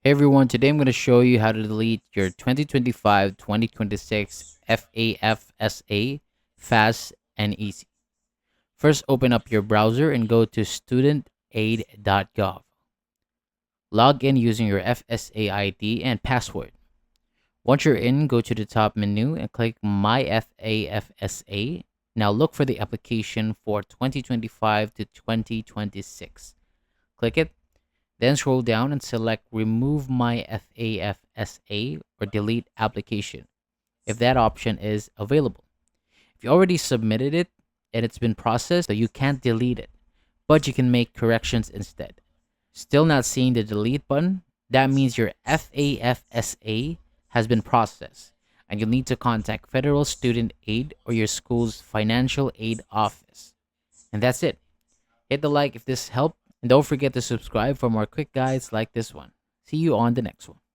Hey everyone, today I'm going to show you how to delete your 2025-2026 FAFSA fast and easy. First, open up your browser and go to studentaid.gov. Log in using your FSA ID and password. Once you're in, go to the top menu and click My FAFSA. Now look for the application for 2025 to 2026. Click it. Then scroll down and select Remove My FAFSA or Delete Application if that option is available. If you already submitted it and it's been processed, so you can't delete it, but you can make corrections instead. Still not seeing the delete button? That means your FAFSA has been processed and you'll need to contact Federal Student Aid or your school's financial aid office. And that's it. Hit the like if this helped, and don't forget to subscribe for more quick guides like this one. See you on the next one.